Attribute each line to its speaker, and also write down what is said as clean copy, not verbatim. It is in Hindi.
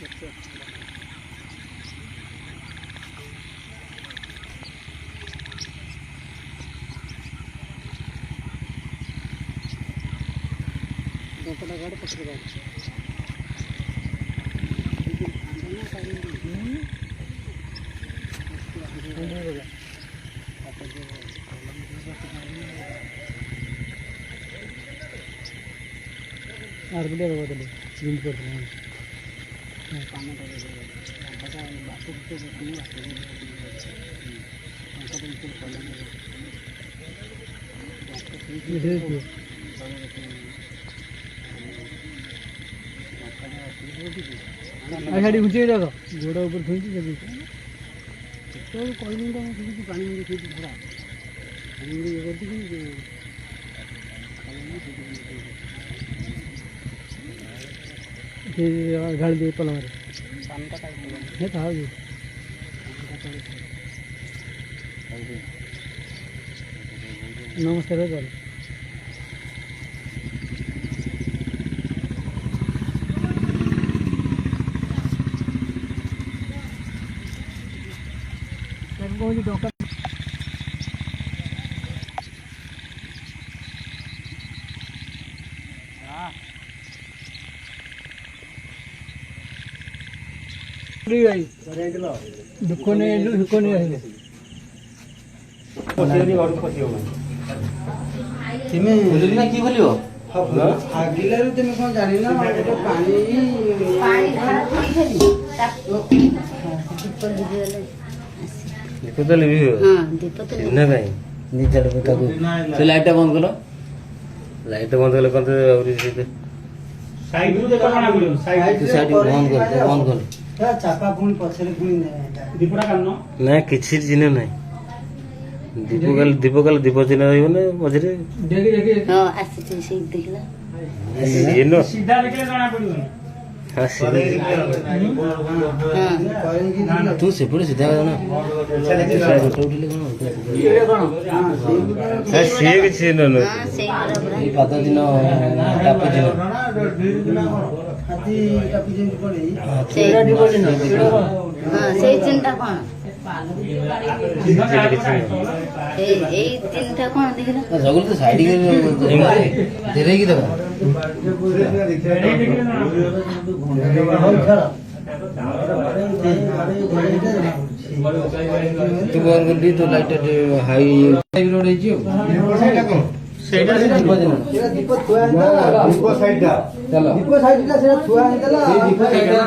Speaker 1: गाड़ी पकड़ गाड़ी आरबीडे बदले विंड पड़ता है काम बता बात तो नहीं आषाढ़ी ऊँची जाएगा घोड़ा ऊपर थोड़ी जगह तो कोई नहीं तो किसी पानी में देखी थोड़ा पानी में ये करती कि गाड़ी दे पल हमारे ये था जी नमस्ते भाई डॉक्टर
Speaker 2: दीपतल भी हो हां दीपतल ना भाई नीचे का से लाइट बंद करो लाइट बंद कले कोन और से साइड रू देखो ना बोलो साइड बंद कर क्या चापा पुनी पछरे पुनी दीपड़ा कानो ना किछि जिने नाही दीपकल दीप चिन्ह रहइबो ना मझरे देखि हां आसी से देखला ये नो सीधा देखले जाना पड़िबो हां तू से पूरे सीधा ना फोटो उठले कोन हां से किछि न न ई पाता दिन टाप दिन हाथी टाप दिन पड़े सेरा डिपोजिट हां से चिंता कोन ए चिंता कोन देखला जगल तो साइड के धीरे की देखा तू बंद कर दी तो लाइट हाई रोड है जियो सेटा से दीप थुआ है दीप साइड दा चलो दीप साइड दा से थुआ है तला दीप साइड दा